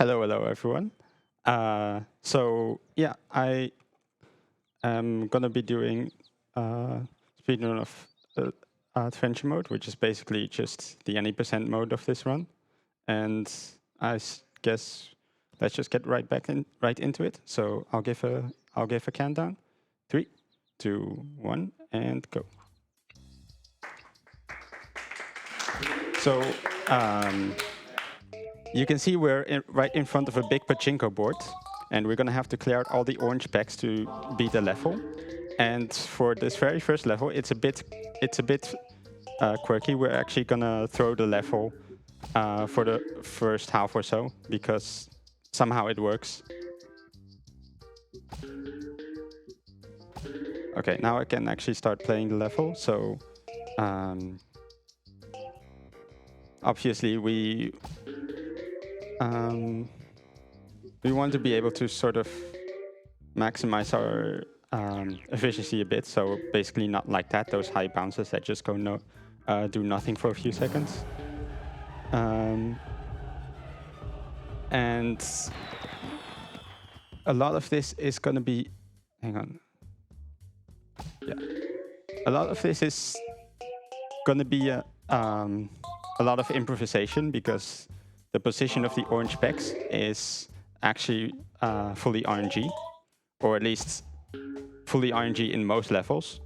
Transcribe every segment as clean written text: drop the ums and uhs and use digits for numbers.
Hello, everyone. So yeah, I am gonna be doing speedrun of adventure mode, which is basically just the any % mode of this run. And guess let's just get right into it. So I'll give a countdown. 3, 2, 1, and go. So you can see we're right in front of a big pachinko board, and we're gonna have to clear out all the orange packs to beat the level. And for this very first level, it's a bit quirky. We're actually gonna throw the level for the first half or so, because somehow it works. Okay, now I can actually start playing the level. So obviously we want to be able to sort of maximize our efficiency a bit. So basically not like that, those high bounces that just go do nothing for a few seconds. And a lot of this is going to be, hang on. Yeah, a lot of this is going to be a lot of improvisation, because the position of the orange packs is actually fully RNG, or at least fully RNG in most levels.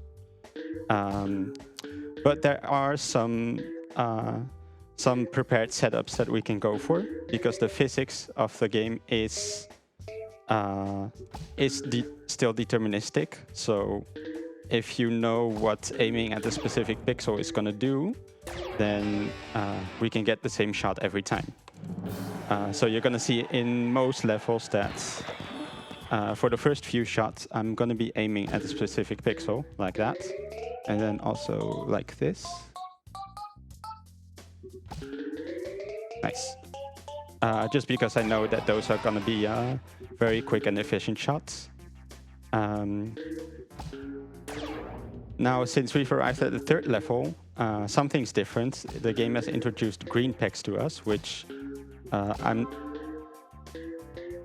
But there are some prepared setups that we can go for, because the physics of the game is still deterministic. So if you know what aiming at a specific pixel is going to do, then we can get the same shot every time. So you're going to see in most levels that for the first few shots, I'm going to be aiming at a specific pixel, like that. And then also like this. Nice. Just because I know that those are going to be very quick and efficient shots. Now, since we've arrived at the third level, something's different. The game has introduced green packs to us, which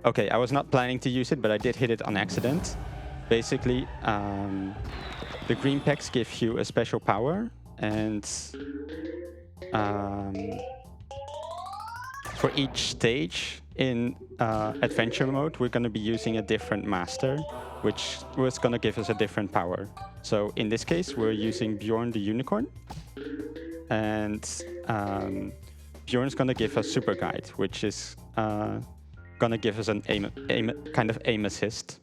okay, I was not planning to use it, but I did hit it on accident. Basically, the green packs give you a special power, and for each stage in adventure mode, we're going to be using a different master, which was going to give us a different power. So in this case, we're using Bjorn the Unicorn, and Bjorn's going to give us Super Guide, which is going to give us an aim assist.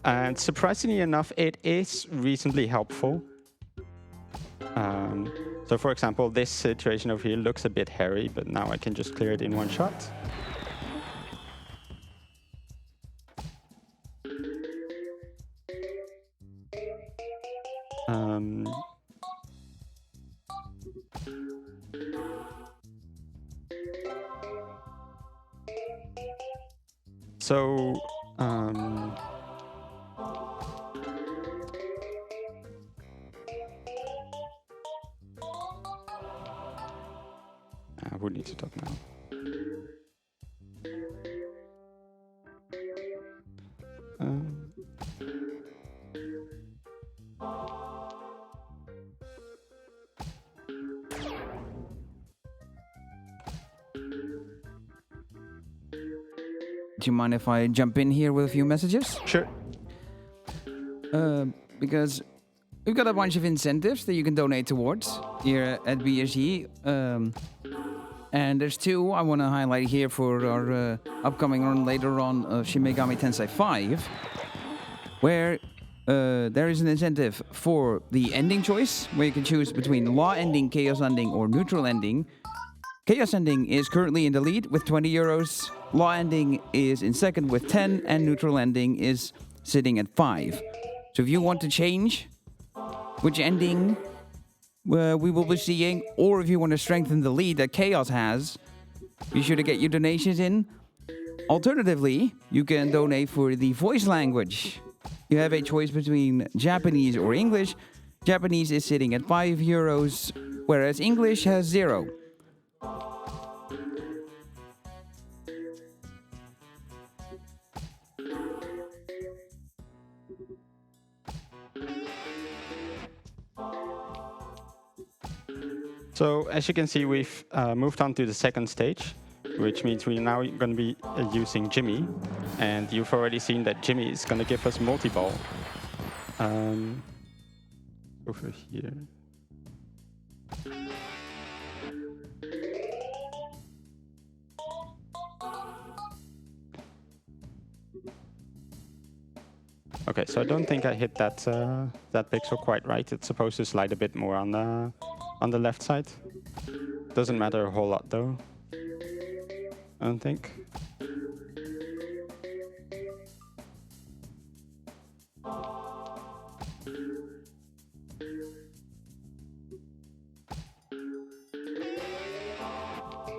And surprisingly enough, it is reasonably helpful. So for example, this situation over here looks a bit hairy, but now I can just clear it in one shot. So I would need to talk now. Do you mind if I jump in here with a few messages? Sure. Because we've got a bunch of incentives that you can donate towards here at BSG. And there's two I want to highlight here for our upcoming run later on, Shin Megami Tensei 5, where there is an incentive for the ending choice, where you can choose between law ending, chaos ending, or neutral ending. Chaos ending is currently in the lead with 20 euros. Law ending is in second with 10, and neutral ending is sitting at 5. So if you want to change which ending we will be seeing, or if you want to strengthen the lead that Chaos has, be sure to get your donations in. Alternatively, you can donate for the voice language. You have a choice between Japanese or English. Japanese is sitting at 5 euros, whereas English has 0. So as you can see, we've moved on to the second stage, which means we're now going to be using Jimmy. And you've already seen that Jimmy is going to give us multi-ball. Over here. Okay, so I don't think I hit that that pixel quite right. It's supposed to slide a bit more on the left side. Doesn't matter a whole lot though, I don't think.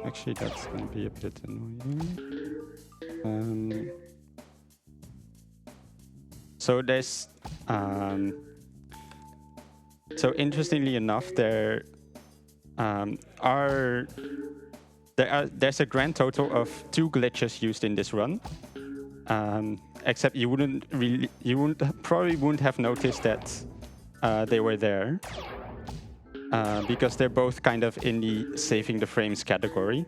Actually, that's going to be a bit annoying. So there's, so interestingly enough, there's a grand total of 2 glitches used in this run. Except you probably wouldn't have noticed that they were there. Because they're both kind of in the saving the frames category.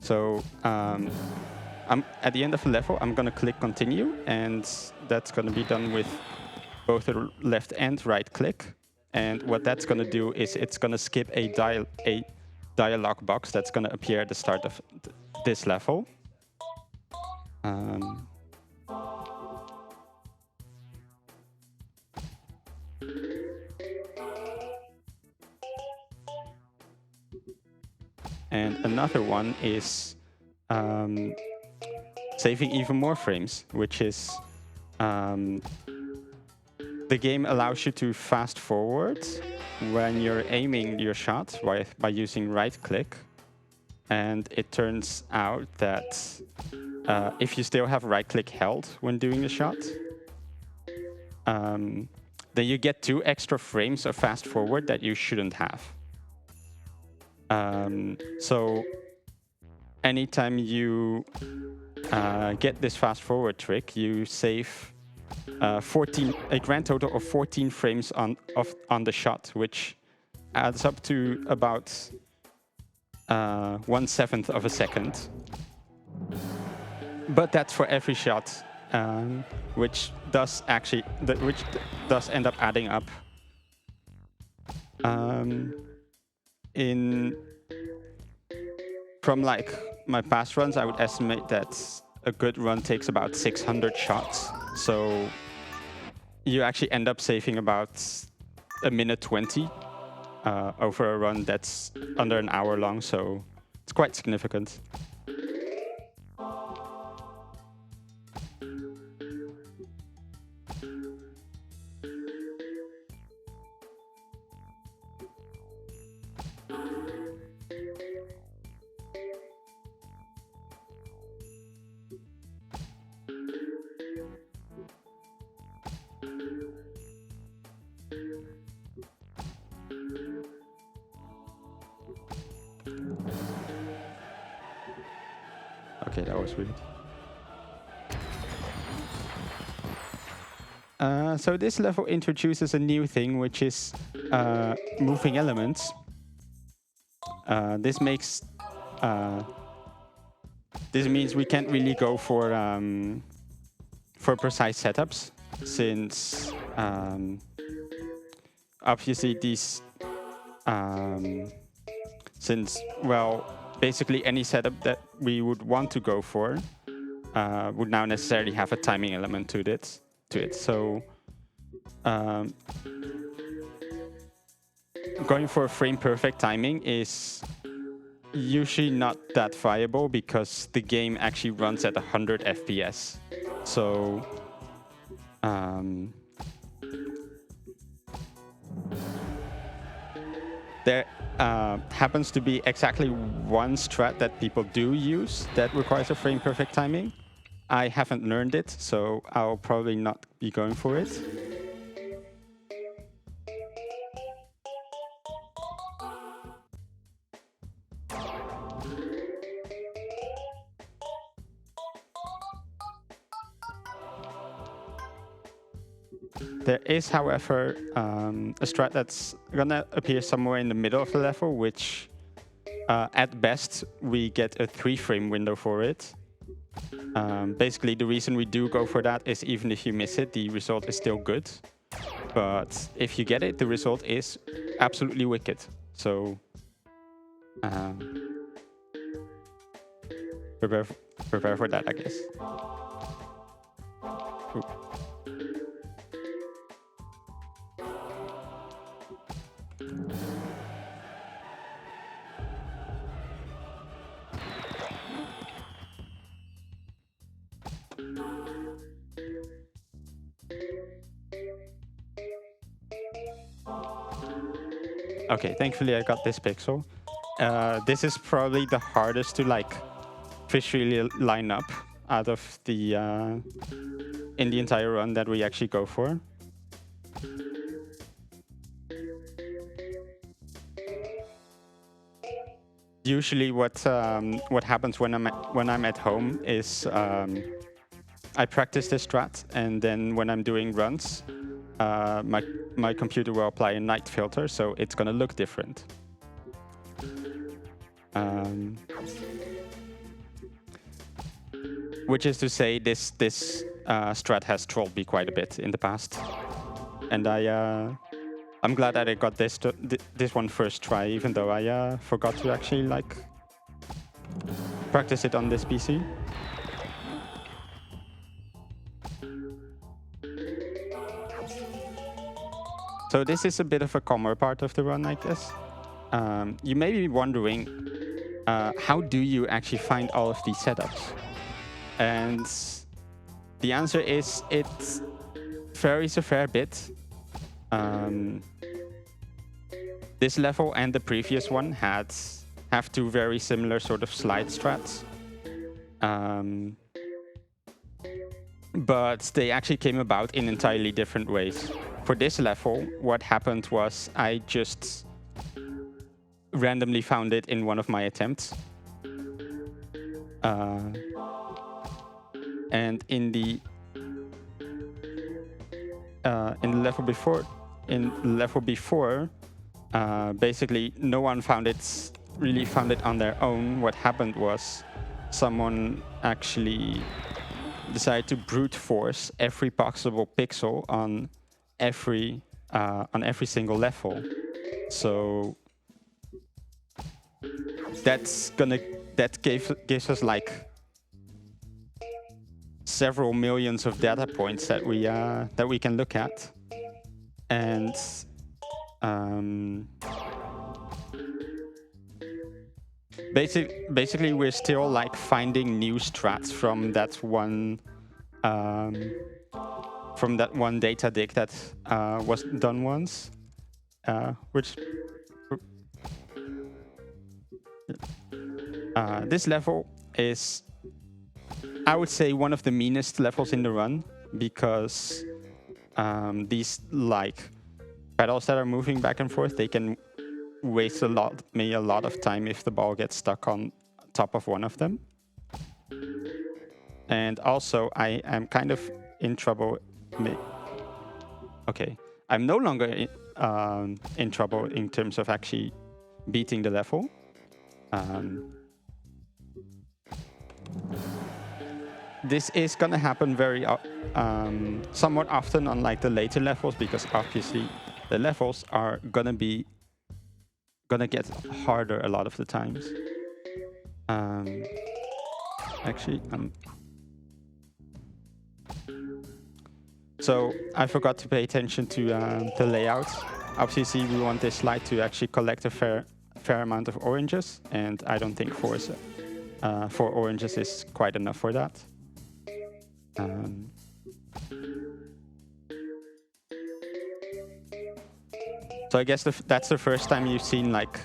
So at the end of the level, I'm going to click continue, and that's going to be done with both the left and right click. And what that's going to do is it's going to skip a dialog box that's going to appear at the start of this level. And another one is saving even more frames, which is the game allows you to fast forward when you're aiming your shot by using right click. And it turns out that if you still have right click held when doing the shot, then you get 2 extra frames of fast forward that you shouldn't have. So anytime you get this fast forward trick, you save a grand total of 14 frames on the shot, which adds up to about 1/7 of a second. But that's for every shot, which does end up adding up. From like my past runs, I would estimate that a good run takes about 600 shots. So you actually end up saving about 1:20 over a run that's under an hour long. So it's quite significant. Okay, that was weird. So this level introduces a new thing, which is moving elements. This means we can't really go for precise setups, since obviously these basically any setup that we would want to go for would now necessarily have a timing element to it. So going for frame perfect timing is usually not that viable, because the game actually runs at 100 FPS. So there happens to be exactly one strat that people do use that requires a frame perfect timing. I haven't learned it, so I'll probably not be going for it. There is, however, a strat that's gonna appear somewhere in the middle of the level, which at best we get a 3-frame window for it. Basically, the reason we do go for that is even if you miss it, the result is still good. But if you get it, the result is absolutely wicked. So prepare for that, I guess. Ooh. Okay, thankfully I got this pixel. This is probably the hardest to like visually line up out of the in the entire run that we actually go for. Usually, what happens when I'm at home is I practice this strat, and then when I'm doing runs, my computer will apply a night filter, so it's gonna look different. Which is to say, this strat has trolled me quite a bit in the past, and I'm glad that I got this one first try, even though I forgot to actually like practice it on this PC. So this is a bit of a calmer part of the run, I guess. You may be wondering, how do you actually find all of these setups? And the answer is it varies a fair bit. This level and the previous one have two very similar sort of slide strats. But they actually came about in entirely different ways. For this level, what happened was I just randomly found it in one of my attempts. And in the level before, basically no one really found it on their own. What happened was someone actually decided to brute force every possible pixel on every single level. So that gives us like several millions of data points that we can look at, and basically we're still like finding new strats from that one data dig that was done once, which this level is, I would say, one of the meanest levels in the run, because these like pedals that are moving back and forth, they can waste a lot of time if the ball gets stuck on top of one of them. And also, I am kind of in trouble. Okay, I'm no longer in trouble in terms of actually beating the level. This is gonna happen somewhat often on like the later levels, because obviously the levels are gonna get harder a lot of the times. So I forgot to pay attention to the layout. Obviously, we want this slide to actually collect a fair amount of oranges, and I don't think 4 oranges is quite enough for that. So I guess that's the first time you've seen like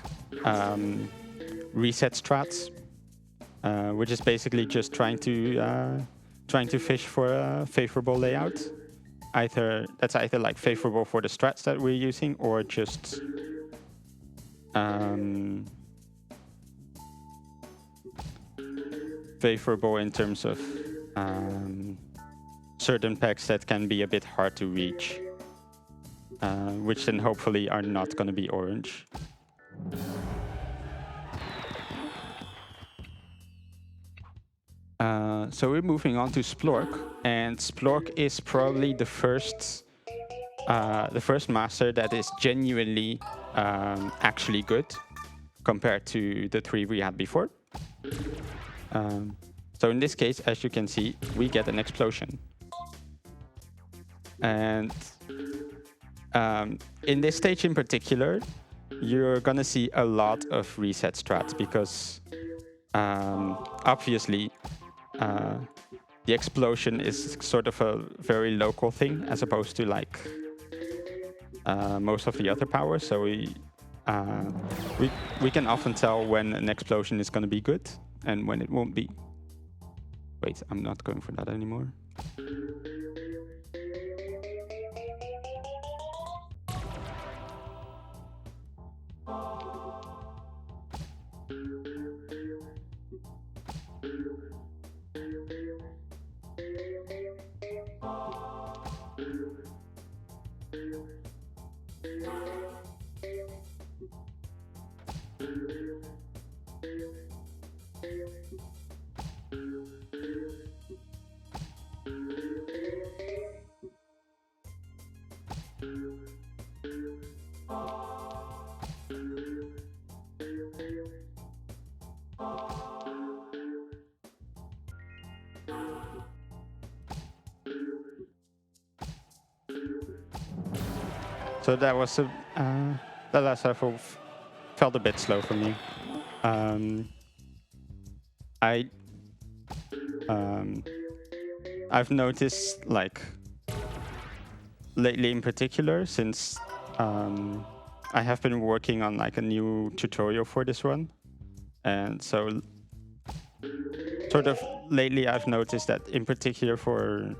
reset strats, which is basically just trying to fish for a favorable layout. That's either like favorable for the strats that we're using, or just favorable in terms of certain packs that can be a bit hard to reach. which then hopefully are not going to be orange. So we're moving on to Splork, and Splork is probably the first master that is genuinely actually good compared to the 3 we had before. So in this case, as you can see, we get an explosion. And in this stage in particular, you're gonna see a lot of reset strats because obviously the explosion is sort of a very local thing as opposed to like most of the other powers. So we can often tell when an explosion is gonna be good and when it won't be. Wait, I'm not going for that anymore. So that was the last level felt a bit slow for me. I've noticed, like, lately in particular, since I have been working on like a new tutorial for this one, and so sort of lately I've noticed that in particular for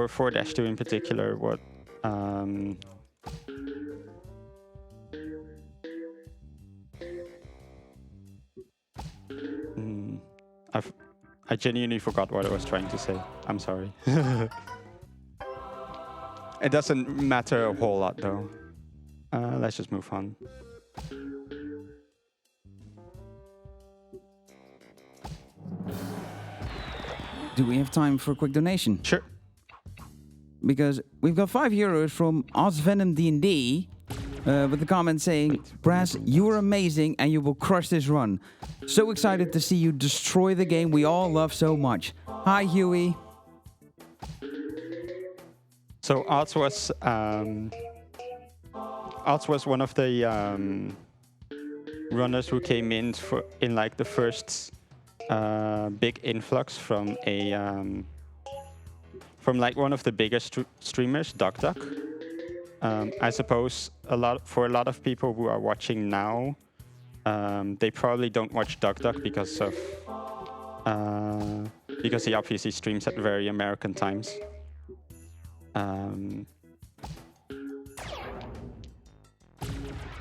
for 4-2 in particular, what I genuinely forgot what I was trying to say. I'm sorry. It doesn't matter a whole lot though. Let's just move on. Do we have time for a quick donation? Sure. Because we've got €5 from Ozvenom D&D with the comment saying, Brass, you are amazing and you will crush this run. So excited to see you destroy the game we all love so much. Hi, Huey. So Oz was one of the runners who came in in like the first big influx from from like one of the biggest streamers, DoubleDubbel. I suppose for a lot of people who are watching now, they probably don't watch DoubleDubbel because he obviously streams at very American times.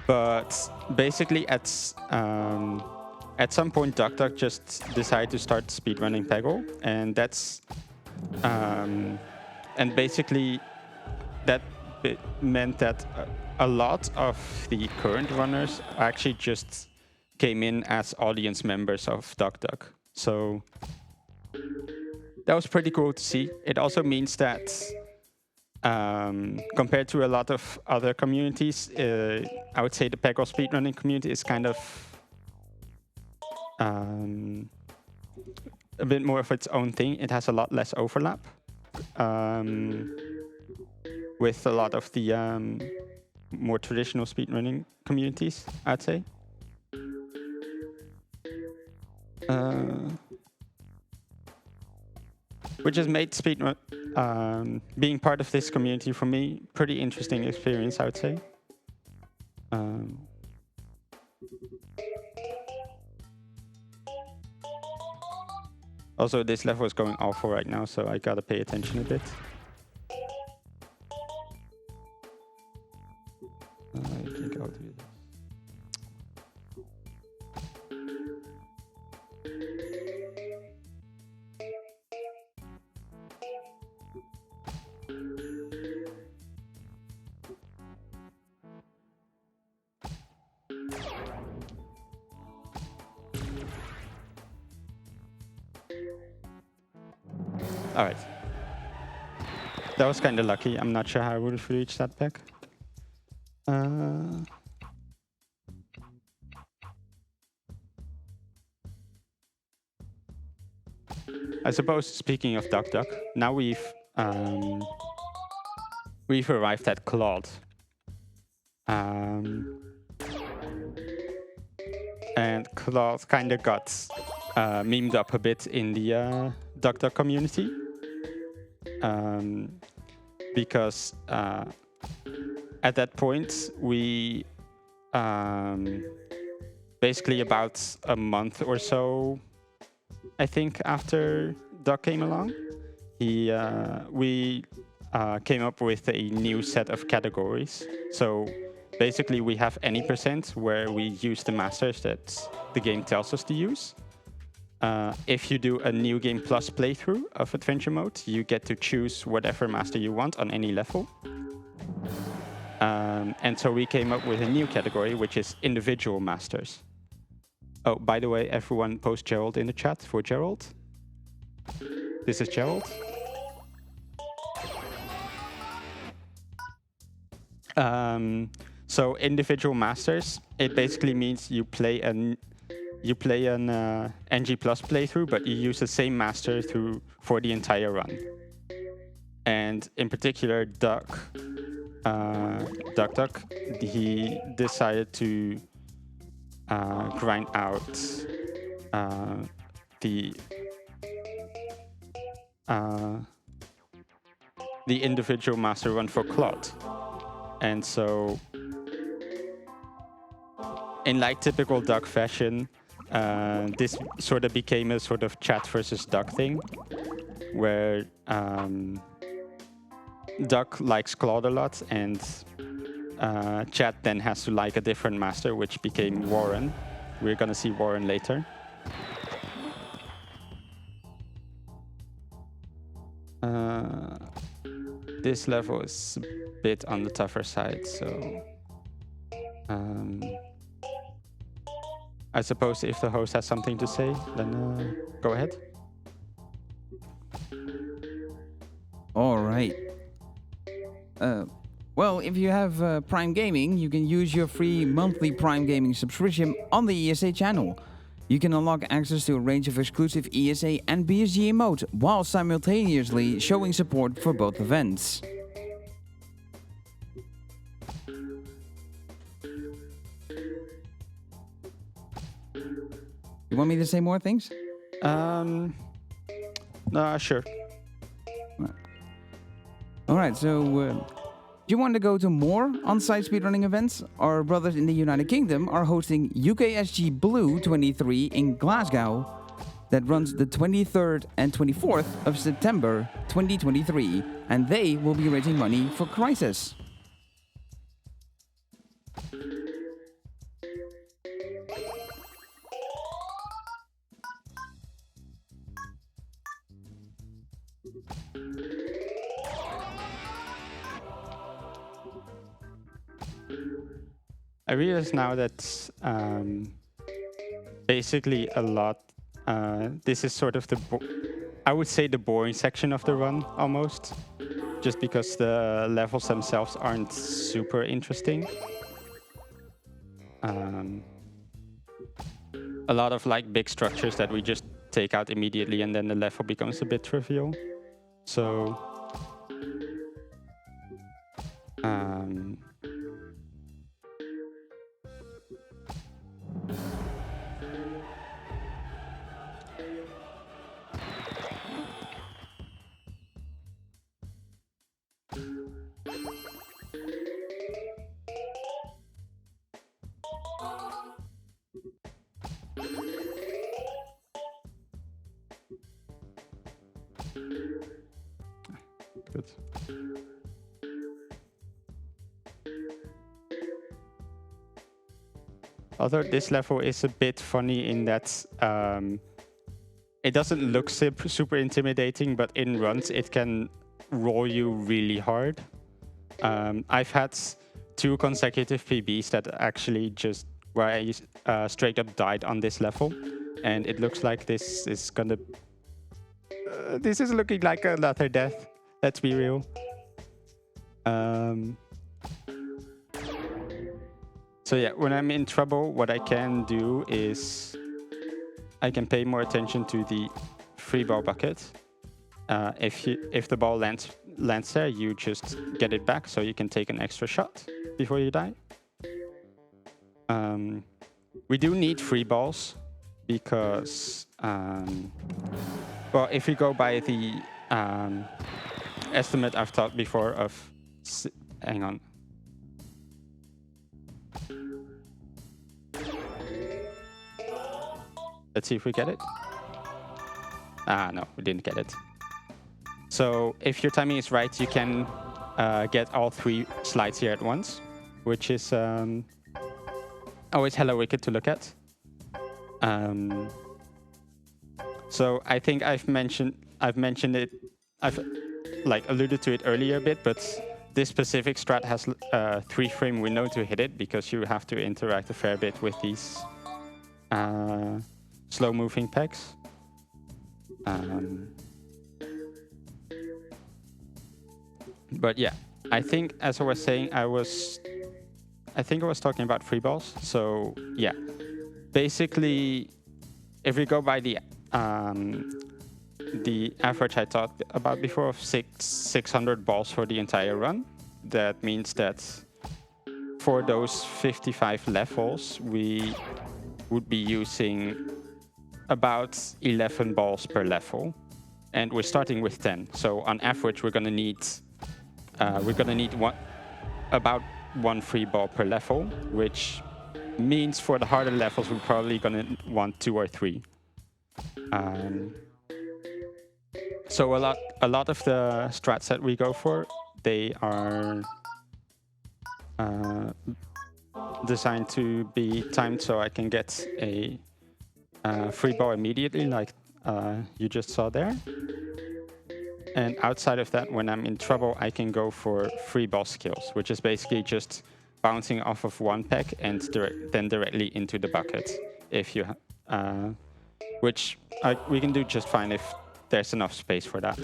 But basically, at some point, DuckDuck just decided to start speedrunning Peggle, and that's and basically that meant that a lot of the current runners actually just came in as audience members of DuckDuck. So that was pretty cool to see. It also means that compared to a lot of other communities, I would say the Peggle speedrunning community is kind of a bit more of its own thing. It has a lot less overlap with a lot of the more traditional speedrunning communities, I'd say. Which has made speedrun being part of this community for me pretty interesting experience, I would say. Also, this level is going awful right now, so I gotta pay attention a bit. I think I'll do this. All right. That was kind of lucky. I'm not sure how I would have reached that back. I suppose, speaking of Duck Duck, now we've arrived at Claude. And Claude kind of got memed up a bit in the Duck Duck community. Because at that point, we basically about a month or so, I think, after Duck came along, we came up with a new set of categories. So basically, we have any percent where we use the masters that the game tells us to use. If you do a New Game Plus playthrough of Adventure Mode, you get to choose whatever master you want on any level. And so we came up with a new category, which is individual masters. Oh, by the way, everyone post Gerald in the chat for Gerald. This is Gerald. So individual masters, it basically means you play an NG Plus playthrough, but you use the same master for the entire run. And in particular, Duck, he decided to grind out the individual master run for Claude. And so, in like typical Duck fashion, this sort of became a sort of chat versus Duck thing, where Duck likes Claude a lot, and chat then has to like a different master, which became Warren. We're gonna see Warren later. This level is a bit on the tougher side, so I suppose if the host has something to say, then go ahead. All right. Well, if you have Prime Gaming, you can use your free monthly Prime Gaming subscription on the ESA channel. You can unlock access to a range of exclusive ESA and BSG emotes while simultaneously showing support for both events. You want me to say more things? No, sure. Alright, so do you want to go to more on-site speedrunning events? Our brothers in the United Kingdom are hosting UKSG Blue 23 in Glasgow that runs the 23rd and 24th of September 2023, and they will be raising money for Crisis. I realize now that basically a lot, this is sort of I would say the boring section of the run almost, just because the levels themselves aren't super interesting. A lot of like big structures that we just take out immediately, and then the level becomes a bit trivial. So good. Although this level is a bit funny in that it doesn't look super intimidating, but in runs it can roll you really hard. I've had 2 consecutive PBs that actually just where I straight up died on this level, and it looks like this is gonna This is looking like another death. Let's be real. So yeah, when I'm in trouble, what I can do is I can pay more attention to the free ball bucket. If the ball lands there, you just get it back, so you can take an extra shot before you die. We do need free balls because, well, if you go by the estimate I've taught before of, hang on. Let's see if we get it. No, we didn't get it. So if your timing is right, you can get all 3 slides here at once, which is always hella wicked to look at. So I think I've mentioned it, I've like alluded to it earlier a bit, but this specific strat has a 3-frame window to hit it because you have to interact a fair bit with these slow-moving pegs. But yeah, I think as I was saying, I think I was talking about free balls. So yeah, basically, if we go by the average I talked about before of 600 balls for the entire run, that means that for those 55 levels, we would be using about 11 balls per level, and we're starting with 10. So on average, we're gonna need about 1 free ball per level, which means for the harder levels, we're probably gonna want 2 or 3. So a lot of the strats that we go for, they are designed to be timed so I can get a free ball immediately, like you just saw there. And outside of that, when I'm in trouble, I can go for free ball skills, which is basically just bouncing off of one peg and then directly into the bucket. If you, which we can do just fine if there's enough space for that.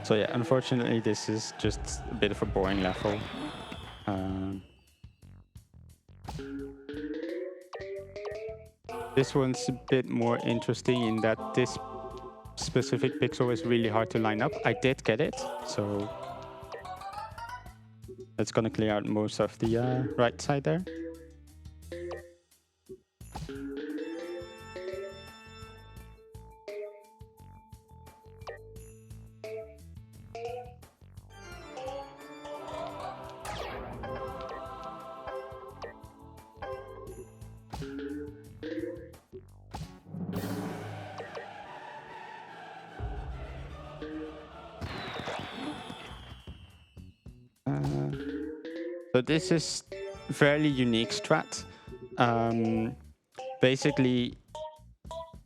So yeah, unfortunately, this is just a bit of a boring level. This one's a bit more interesting in that this specific pixel is really hard to line up. I did get it, so that's gonna clear out most of the right side there. So this is fairly unique strat. Basically,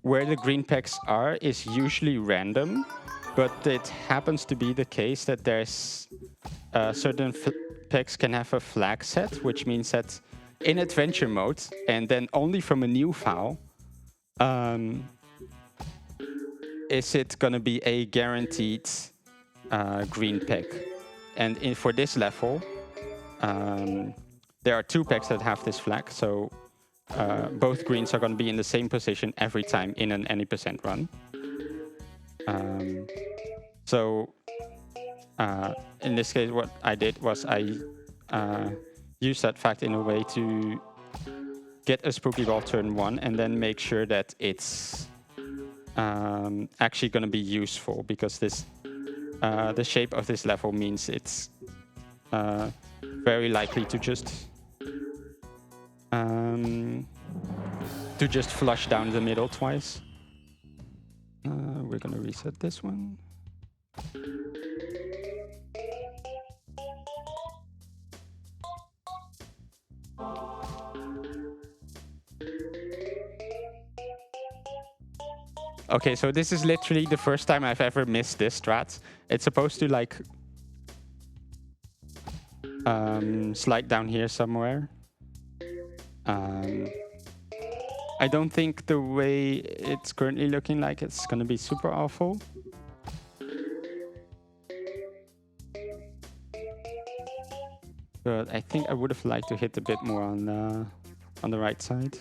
where the green pegs are is usually random, but it happens to be the case that there's certain pegs can have a flag set, which means that in adventure mode, and then only from a new file, is it gonna be a guaranteed green peg. And for this level, there are 2 pegs that have this flag, so both greens are going to be in the same position every time in an any percent run. So in this case, what I did was I used that fact in a way to get a spooky ball turn 1 and then make sure that it's actually going to be useful, because this the shape of this level means it's very likely to just flush down the middle twice. We're gonna reset this one. Okay, so this is literally the first time I've ever missed this strat. It's supposed to like slide down here somewhere. I don't think the way it's currently looking like it's gonna be super awful. But I think I would have liked to hit a bit more on the right side.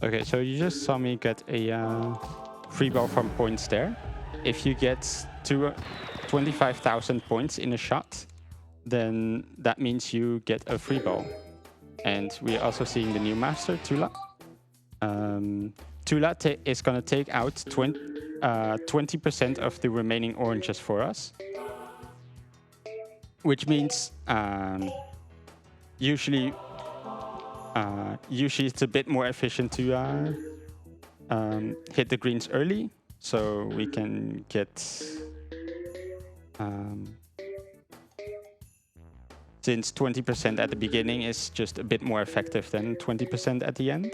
Okay, so you just saw me get a free ball from points there. If you get to 25,000 points in a shot, then that means you get a free ball. And we're also seeing the new master, Tula. Tula is going to take out 20% of the remaining oranges for us. Which means usually it's a bit more efficient to hit the greens early, so we can get since 20% at the beginning is just a bit more effective than 20% at the end.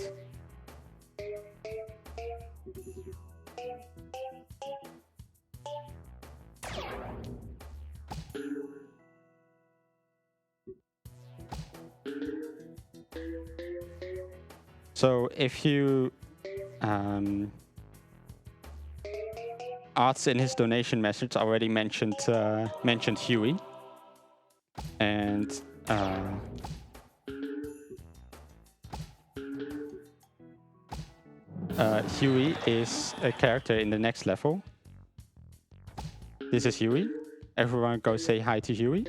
So if you Arts in his donation message already mentioned Huey, and Huey is a character in the next level. This is Huey. Everyone go say hi to Huey.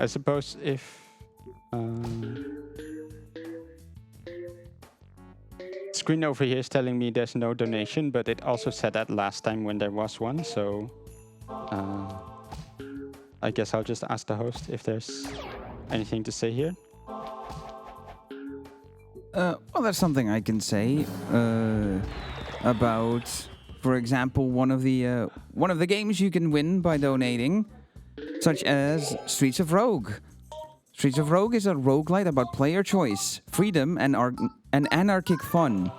I suppose if screen over here is telling me there's no donation, but it also said that last time when there was one, so I guess I'll just ask the host if there's anything to say here. Well, that's something I can say about, for example, one of the games you can win by donating, such as Streets of Rogue. Streets of Rogue is a roguelite about player choice, freedom, and anarchic fun.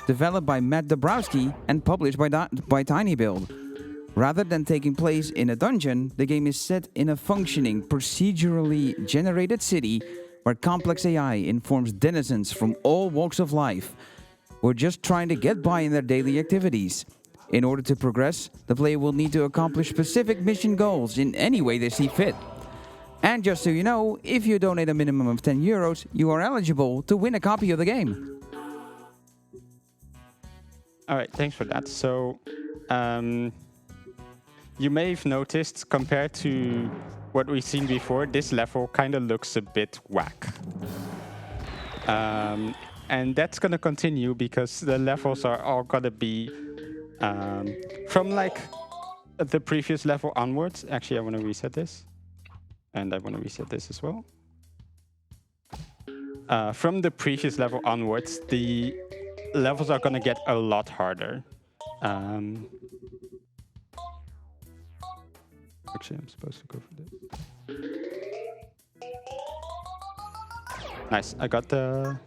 Developed by Matt Dabrowski and published by TinyBuild. Rather than taking place in a dungeon, the game is set in a functioning, procedurally generated city where complex AI informs denizens from all walks of life who are just trying to get by in their daily activities. In order to progress, the player will need to accomplish specific mission goals in any way they see fit. And just so you know, if you donate a minimum of 10 euros, you are eligible to win a copy of the game. All right, thanks for that. So, you may have noticed, compared to what we've seen before, this level kind of looks a bit whack. And that's going to continue because the levels are all going to be from like the previous level onwards. Actually, I want to reset this. And I want to reset this as well. From the previous level onwards, the levels are going to get a lot harder. Actually, I'm supposed to go for this. Nice. I got the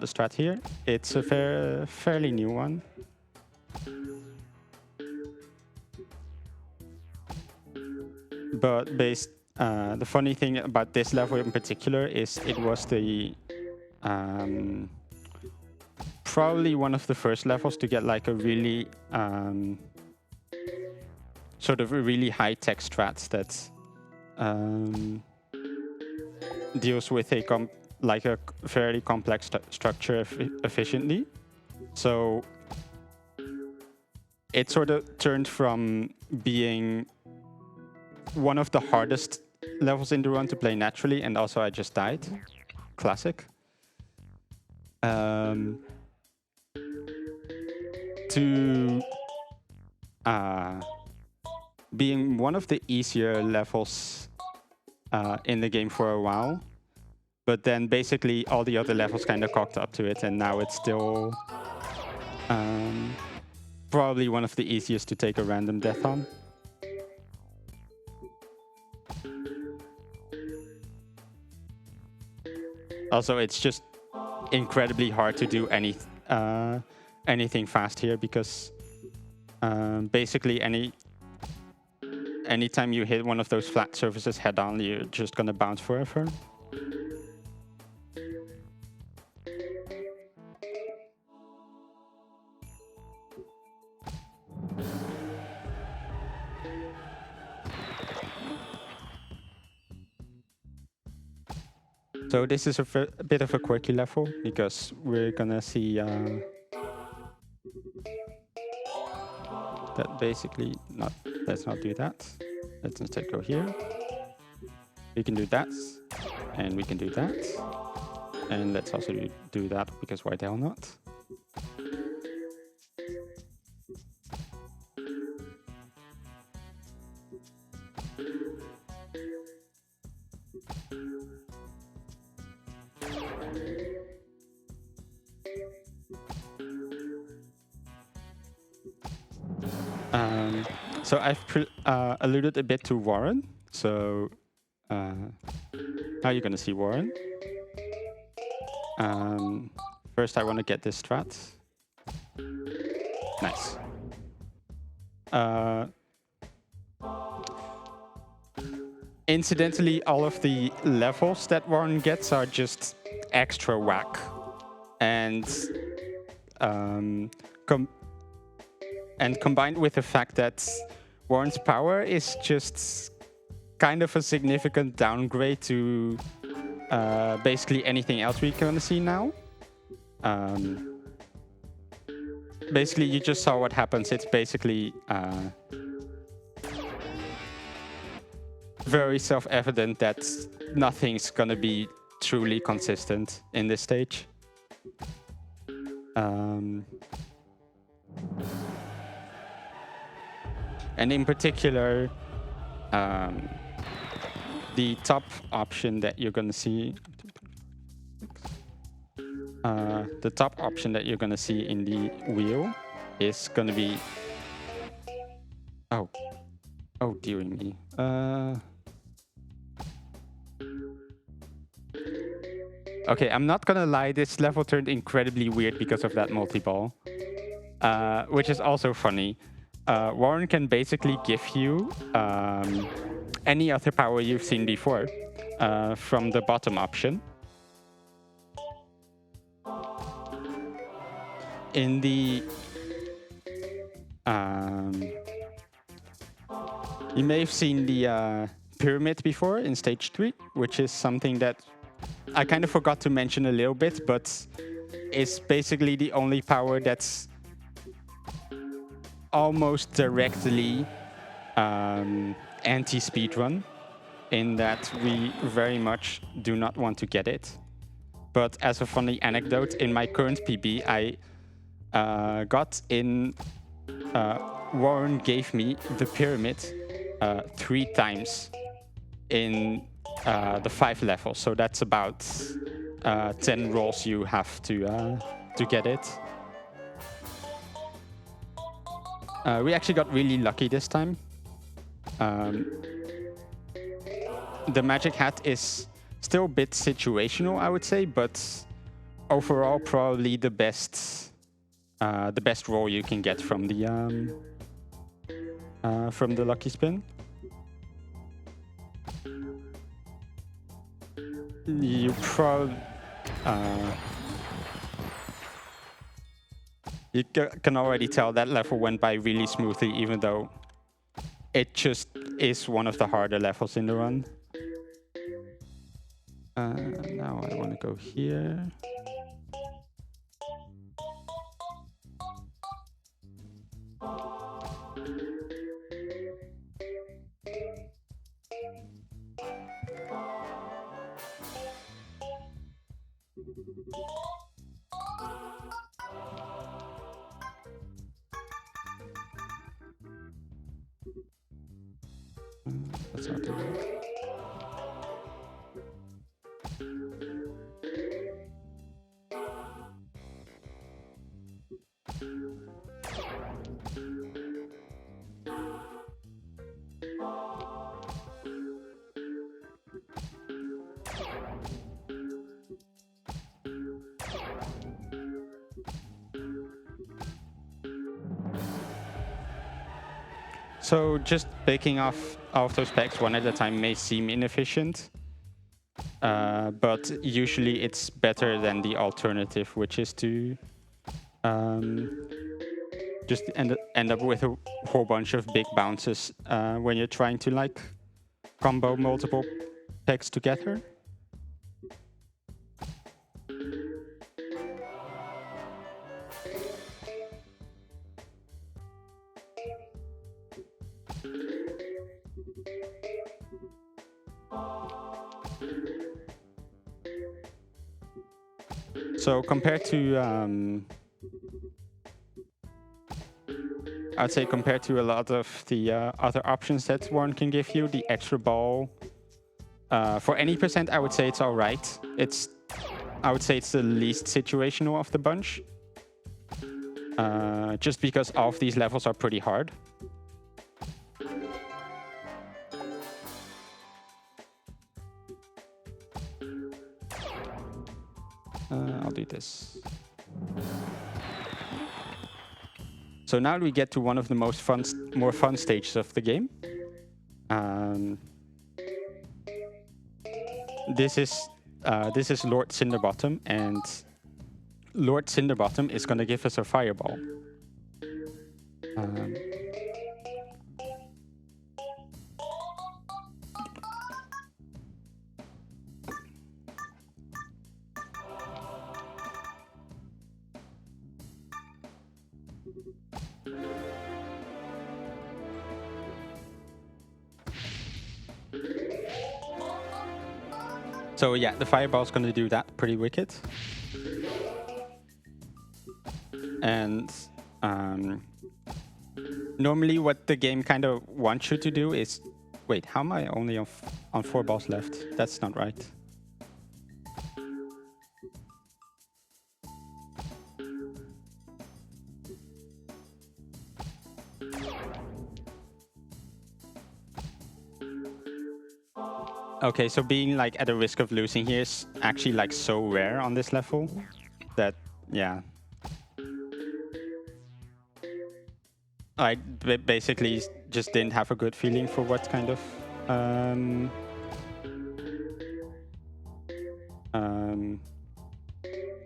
strat here. It's a fairly new one. but the funny thing about this level in particular is it was the probably one of the first levels to get like a really sort of a really high-tech strat that deals with a fairly complex structure efficiently. So it sort of turned from being one of the hardest levels in the run to play naturally, and also I just died. Classic. To being one of the easier levels in the game for a while, but then basically all the other levels kind of cocked up to it, and now it's still probably one of the easiest to take a random death on. Also, it's just incredibly hard to do anything fast here because basically anytime you hit one of those flat surfaces head on, you're just gonna bounce forever. So this is a bit of a quirky level because we're gonna see that basically let's not do that. Let's instead go here. We can do that, and we can do that, and let's also do that because why the hell not? So I've alluded a bit to Warren. So now you're going to see Warren. First, I want to get this strat. Nice. Incidentally, all of the levels that Warren gets are just extra whack. And combined with the fact that Warren's power is just kind of a significant downgrade to basically anything else we're going to see now. Basically, you just saw what happens. It's basically very self-evident that nothing's going to be truly consistent in this stage. And in particular, the top option that you're going to see, the top option that you're going to see in the wheel is going to be, oh dearie me. Okay, I'm not going to lie, this level turned incredibly weird because of that multi-ball, which is also funny. Warren can basically give you any other power you've seen before from the bottom option. In the... you may have seen the pyramid before in stage 3, which is something that I kind of forgot to mention a little bit, but it's basically the only power that's almost directly anti-speedrun, in that we very much do not want to get it. But as a funny anecdote, in my current PB, I got in... Warren gave me the pyramid 3 times in the 5 levels. So that's about 10 rolls you have to get it. We actually got really lucky this time. The magic hat is still a bit situational, I would say, but overall probably the best roll you can get from the lucky spin. you probably you can already tell that level went by really smoothly, even though it just is one of the harder levels in the run. Now I want to go here. That's not too bad. So just picking off all of those packs one at a time may seem inefficient, but usually it's better than the alternative, which is to just end up with a whole bunch of big bounces when you're trying to like combo multiple packs together. So compared to, I'd say compared to a lot of the other options that Warren can give you, the extra ball, for any percent, I would say it's all right. I would say it's the least situational of the bunch, just because all of these levels are pretty hard. I'll do this. So now we get to one of the more fun stages of the game. This is Lord Cinderbottom, and Lord Cinderbottom is going to give us a fireball. So yeah, the fireball's going to do that pretty wicked. And normally what the game kind of wants you to do is... Wait, how am I only on 4 balls left? That's not right. Okay, so being like at a risk of losing here is actually like so rare on this level that, yeah. I basically just didn't have a good feeling for what kind of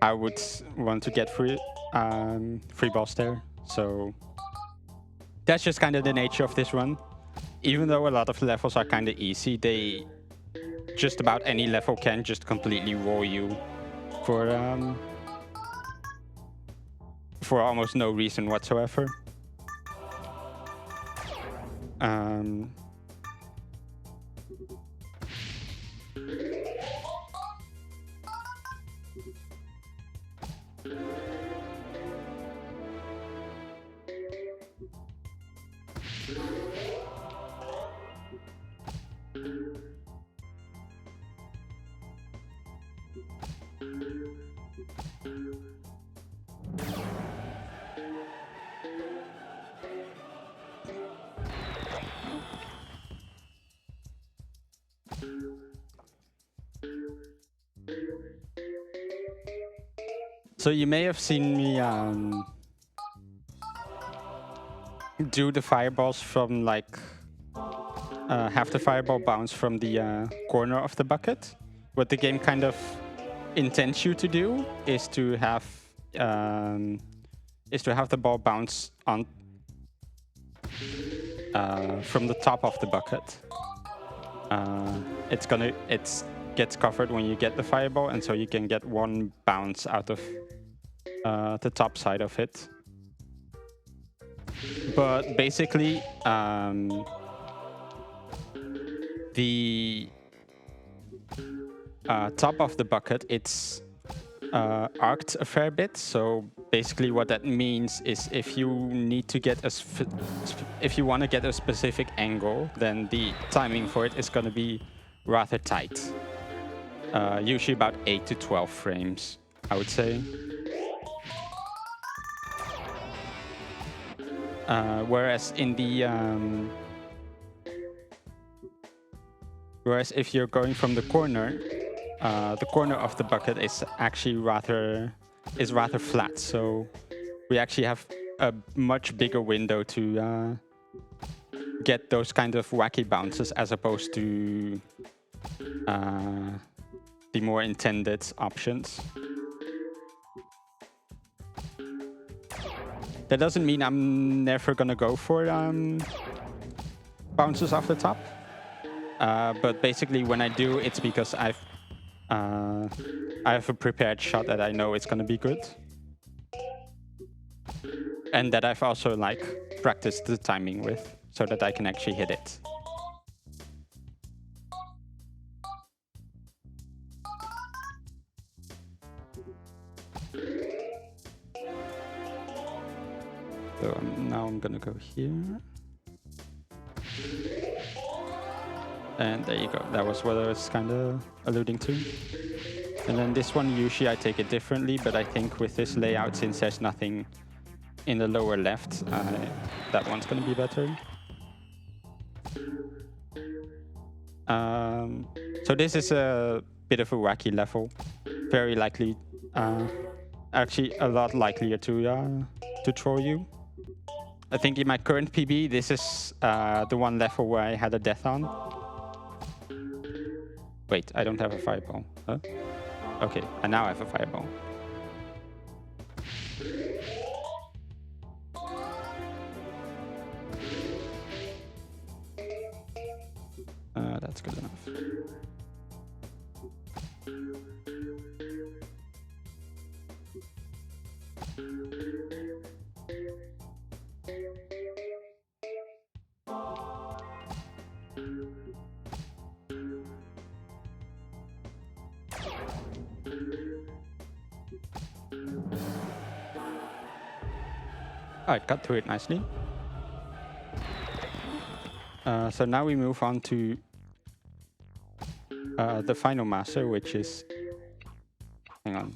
I would want to get free balls there. So that's just kind of the nature of this run. Even though a lot of levels are kind of easy, they just about any level can just completely roll you for almost no reason whatsoever. So you may have seen me do the fireballs from like have the fireball bounce from the corner of the bucket, what the game kind of intends you to do is to have the ball bounce on from the top of the bucket. It gets covered when you get the fireball, and so you can get one bounce out of the top side of it. But basically, the top of the bucket, it's arced a fair bit. So basically what that means is if you need to get if you want to get a specific angle, then the timing for it is going to be rather tight. Usually about 8 to 12 frames, I would say. Whereas if you're going from the corner of the bucket is actually rather flat. So we actually have a much bigger window to get those kind of wacky bounces as opposed to the more intended options. That doesn't mean I'm never gonna go for bounces off the top. But basically when I do, it's because I have a prepared shot that I know it's gonna be good. And that I've also practiced the timing with so that I can actually hit it. So now I'm gonna go here. And there you go. That was what I was kind of alluding to. And then this one, usually I take it differently, but I think with this layout, since there's nothing in the lower left, that one's going to be better. So this is a bit of a wacky level. Very likely, actually a lot likelier to troll you. I think in my current PB, this is the one level where I had a death on. Wait, I don't have a fireball. Huh? Okay, I now have a fireball. That's good enough. Alright, got through it nicely. So now we move on to the final master, which is... Hang on.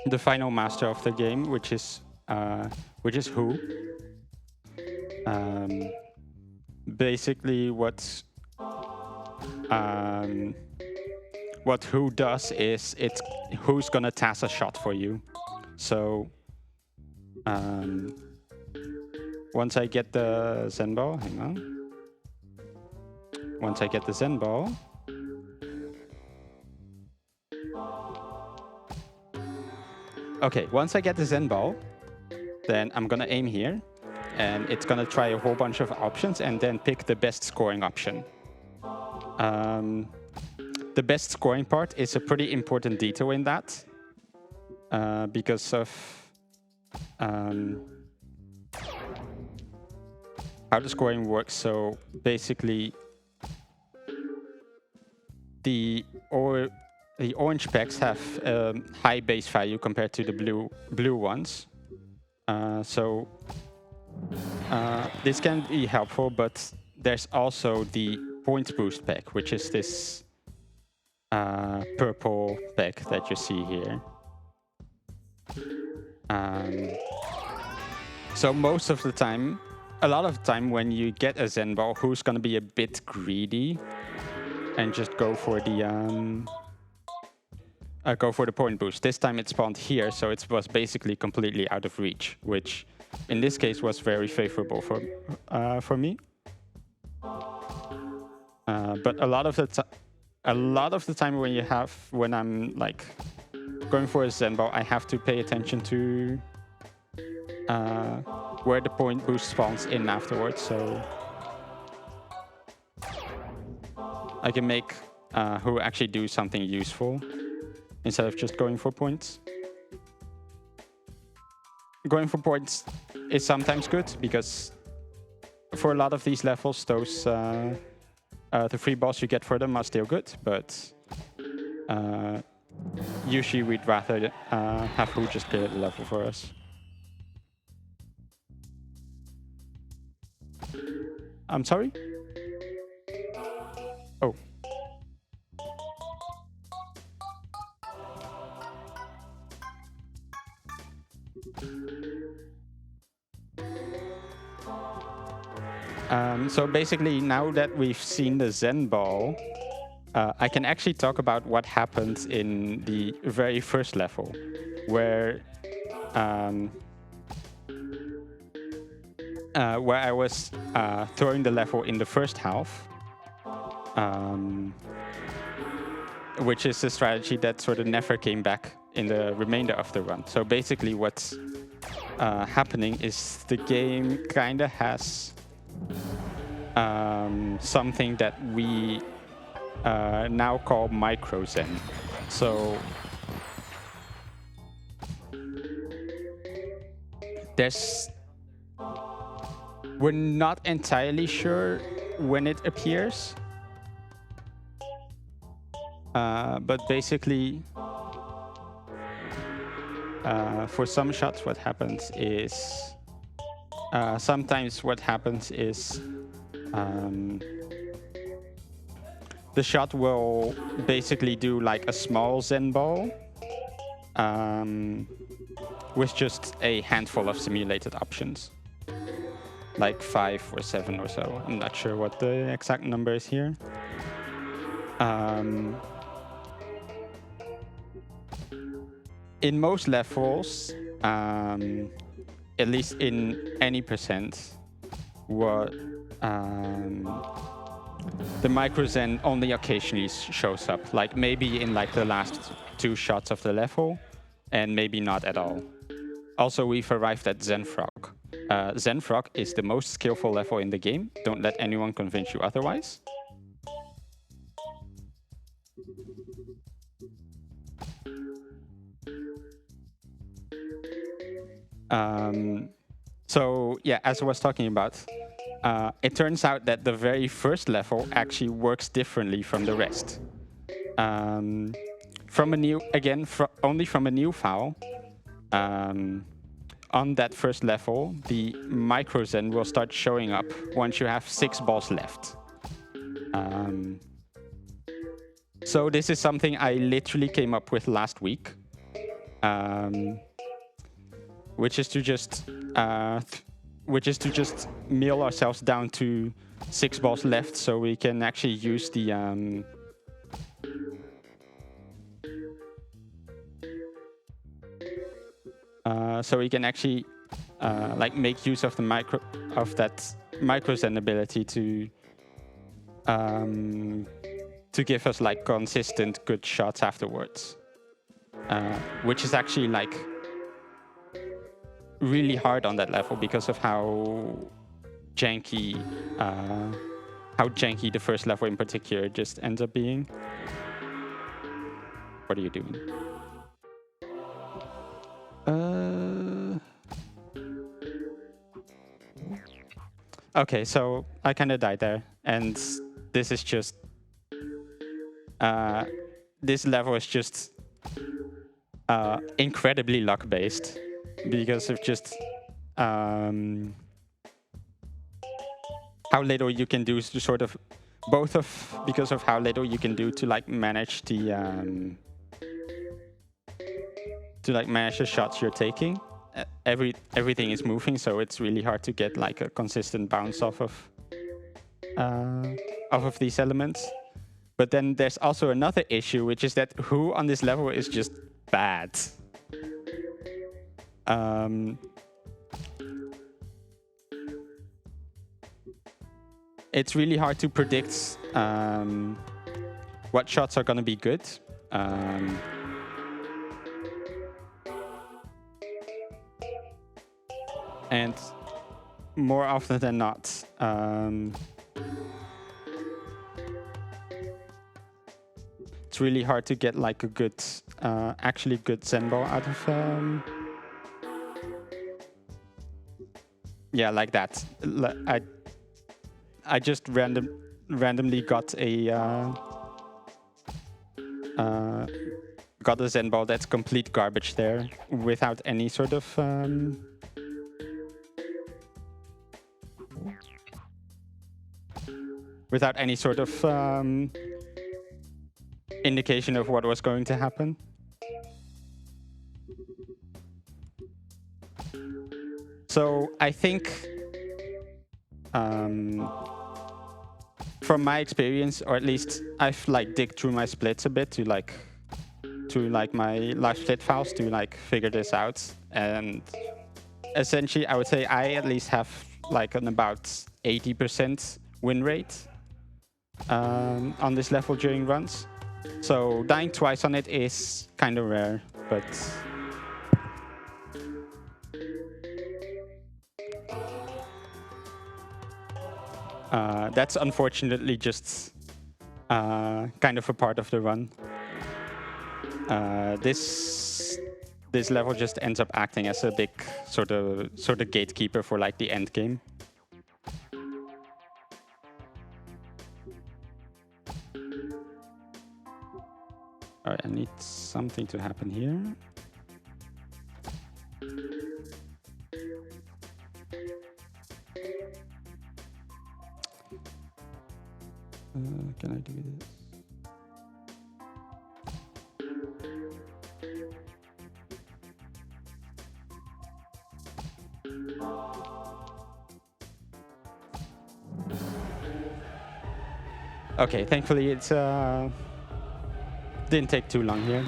The final master of the game, which is Who. Basically, what Who does is it's Who's gonna task a shot for you. So once I get the Zen ball, hang on. Once I get the Zen ball, okay, once I get the Zen ball, then I'm gonna aim here, and it's gonna try a whole bunch of options and then pick the best scoring option. The best scoring part is a pretty important detail in that, because of how the scoring works. So basically, the orange packs have high base value compared to the blue ones. So this can be helpful, but there's also the points boost pack, which is this purple pack that you see here. So most of the time, a lot of the time when you get a Zen ball, Who's gonna be a bit greedy and just go for the point boost. This time it spawned here, so it was basically completely out of reach, which in this case was very favorable for me. But a lot of the time when I'm like going for a Zen ball, I have to pay attention to where the point boost spawns in afterwards, so I can make who actually do something useful instead of just going for points. Going for points is sometimes good because for a lot of these levels, those the free balls you get for them are still good, but usually we'd rather have who just clear the level for us. I'm sorry? Oh. So basically, now that we've seen the Zen ball, I can actually talk about what happened in the very first level, where I was throwing the level in the first half, which is a strategy that sort of never came back in the remainder of the run. So basically what's happening is the game kind of has something that we now call micro Zen. So we're not entirely sure when it appears, but basically for some shots what happens is sometimes what happens is the shot will basically do like a small Zen ball with just a handful of simulated options, like 5 or 7 or so. I'm not sure what the exact number is here. In most levels, at least in any percent, what the micro Zen only occasionally shows up, like maybe in like the last 2 shots of the level, and maybe not at all. Also, we've arrived at Zen Frog. Zen Frog is the most skillful level in the game. Don't let anyone convince you otherwise. So yeah, as I was talking about, it turns out that the very first level actually works differently from the rest. Only from a new file, on that first level, the micro Zen will start showing up once you have 6 balls left. So this is something I literally came up with last week, which is to just mill ourselves down to 6 balls left, so we can actually use the like make use of the micro Zen ability to give us like consistent good shots afterwards, which is actually like really hard on that level because of how janky the first level in particular just ends up being. What are you doing? Okay, so I kind of died there, and this is just this level is just incredibly luck based because of just how little you can do to sort of because of how little you can do to like manage the shots you're taking. Everything is moving, so it's really hard to get like a consistent bounce off of these elements. But then there's also another issue, which is that who on this level is just bad. it's really hard to predict what shots are going to be good. And more often than not, it's really hard to get like a good, actually good Zen ball out of, yeah, like that. I just randomly got a Zen ball that's complete garbage there without any sort of indication of what was going to happen. So I think from my experience, or at least I've like digged through my splits a bit to like my live split files to like figure this out. And essentially I would say I at least have like an about 80% win rate on this level during runs. So dying twice on it is kind of rare, but that's unfortunately just kind of a part of the run. This level just ends up acting as a big sort of gatekeeper for like the end game. All right, I need something to happen here. Can I do this? Okay, thankfully it's didn't take too long here.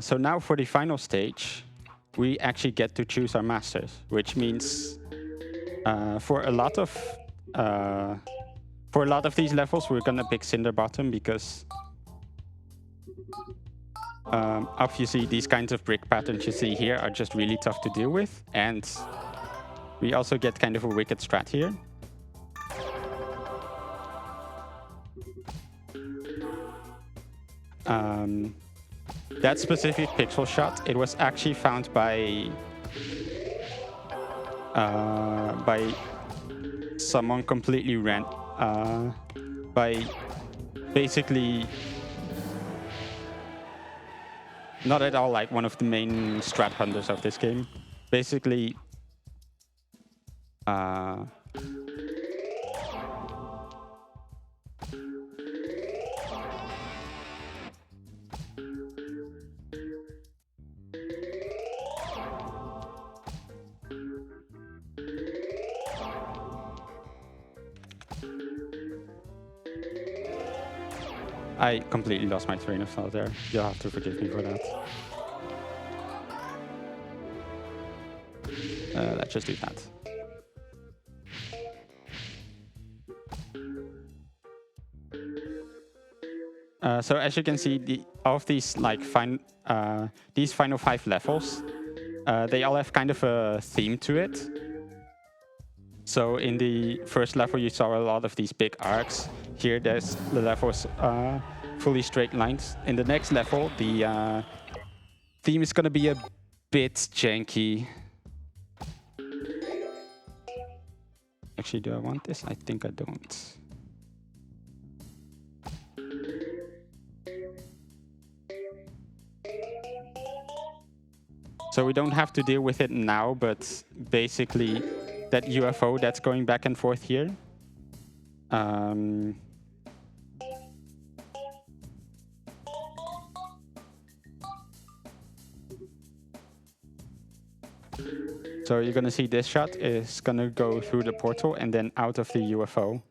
So now for the final stage, we actually get to choose our masters, which means for a lot of these levels, we're gonna pick Cinderbottom because obviously these kinds of brick patterns you see here are just really tough to deal with, and we also get kind of a wicked strat here. That specific pixel shot, it was actually found by someone completely by basically not at all like one of the main strat hunters of this game. Basically, I completely lost my train of thought there. You'll have to forgive me for that. Let's just do that. So as you can see, all of these like these final 5 levels, they all have kind of a theme to it. So in the first level, you saw a lot of these big arcs. Here, the level is fully straight lines. In the next level, the theme is going to be a bit janky. Actually, do I want this? I think I don't. So we don't have to deal with it now, but basically that UFO that's going back and forth here. So you're going to see this shot is going to go through the portal and then out of the UFO.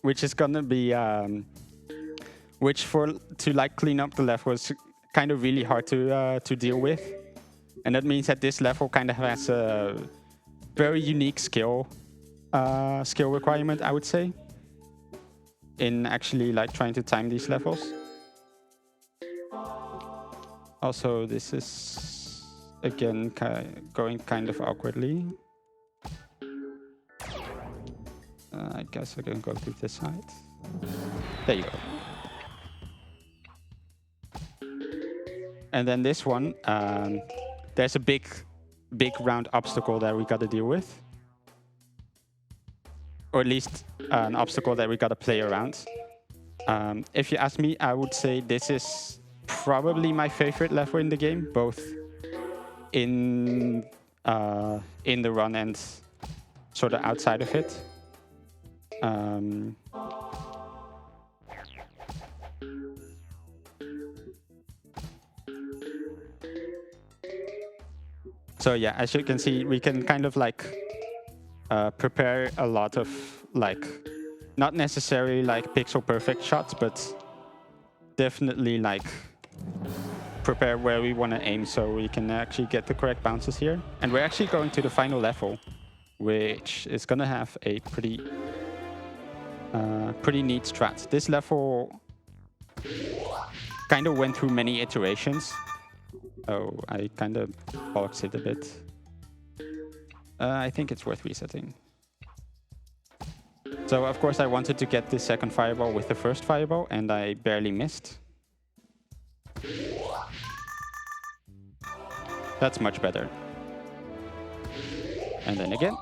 Which is going to be, to like clean up the level is kind of really hard to deal with. And that means that this level kind of has a very unique skill requirement, I would say, in actually like trying to time these levels. Also, this is again going kind of awkwardly. I guess I can go to this side. There you go. And then this one, there's a big round obstacle that we got to deal with. Or at least an obstacle that we got to play around. If you ask me, I would say this is probably my favorite level in the game, both in the run and sort of outside of it. So yeah, as you can see, we can kind of like prepare a lot of like, not necessarily like pixel perfect shots, but definitely like prepare where we want to aim so we can actually get the correct bounces here. And we're actually going to the final level, which is going to have a pretty neat strat. This level kind of went through many iterations. Oh, I kind of boxed it a bit. I think it's worth resetting. So, of course, I wanted to get the second fireball with the first fireball, and I barely missed. That's much better. And then again.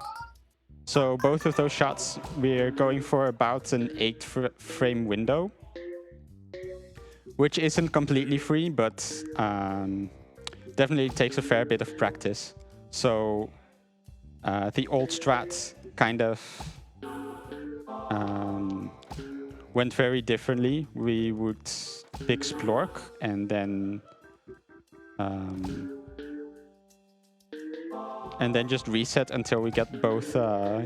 So both of those shots, we're going for about an 8-frame window, which isn't completely free, but definitely takes a fair bit of practice. So the old strat kind of went very differently. We would pick Splork and then just reset until we get both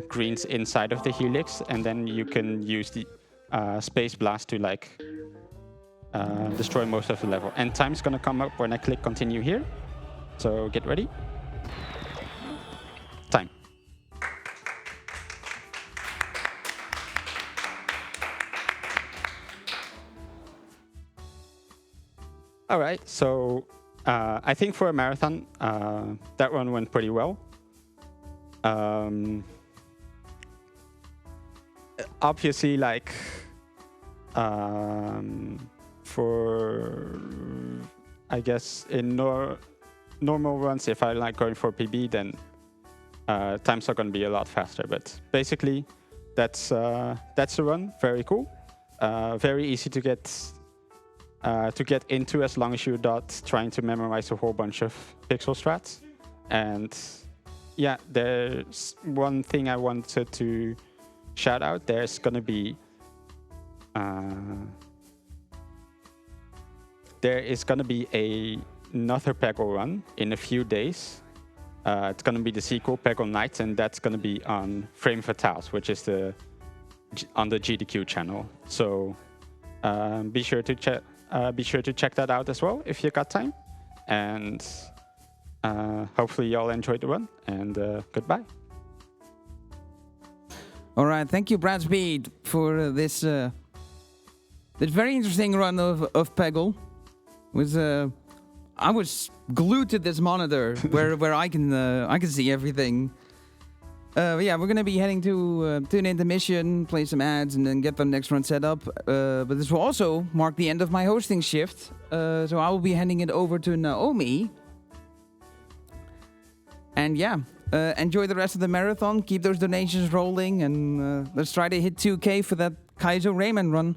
greens inside of the helix, and then you can use the space blast to like destroy most of the level. And time's gonna come up when I click continue here. So get ready. Time. All right, so I think for a marathon, that one went pretty well. Obviously, like for, I guess, in normal runs, if I like going for PB, then times are going to be a lot faster. But basically, that's a run. Very cool. Very easy to get into as long as you're not trying to memorize a whole bunch of pixel strats. And yeah, there's one thing I wanted to shout out. There's gonna be another Peggle run in a few days. It's gonna be the sequel, Peggle Nights, and that's gonna be on Frame Fatales, which is on the GDQ channel. So be sure to check that out as well if you got time. And hopefully you all enjoyed the run, and goodbye. All right, thank you, brassbeat, for this very interesting run of Peggle. I was glued to this monitor where I can see everything. Yeah, we're gonna be heading to an intermission, play some ads, and then get the next run set up. But this will also mark the end of my hosting shift, so I will be handing it over to Naomi. And yeah, enjoy the rest of the marathon. Keep those donations rolling, and let's try to hit 2K for that Kaizo Rayman run.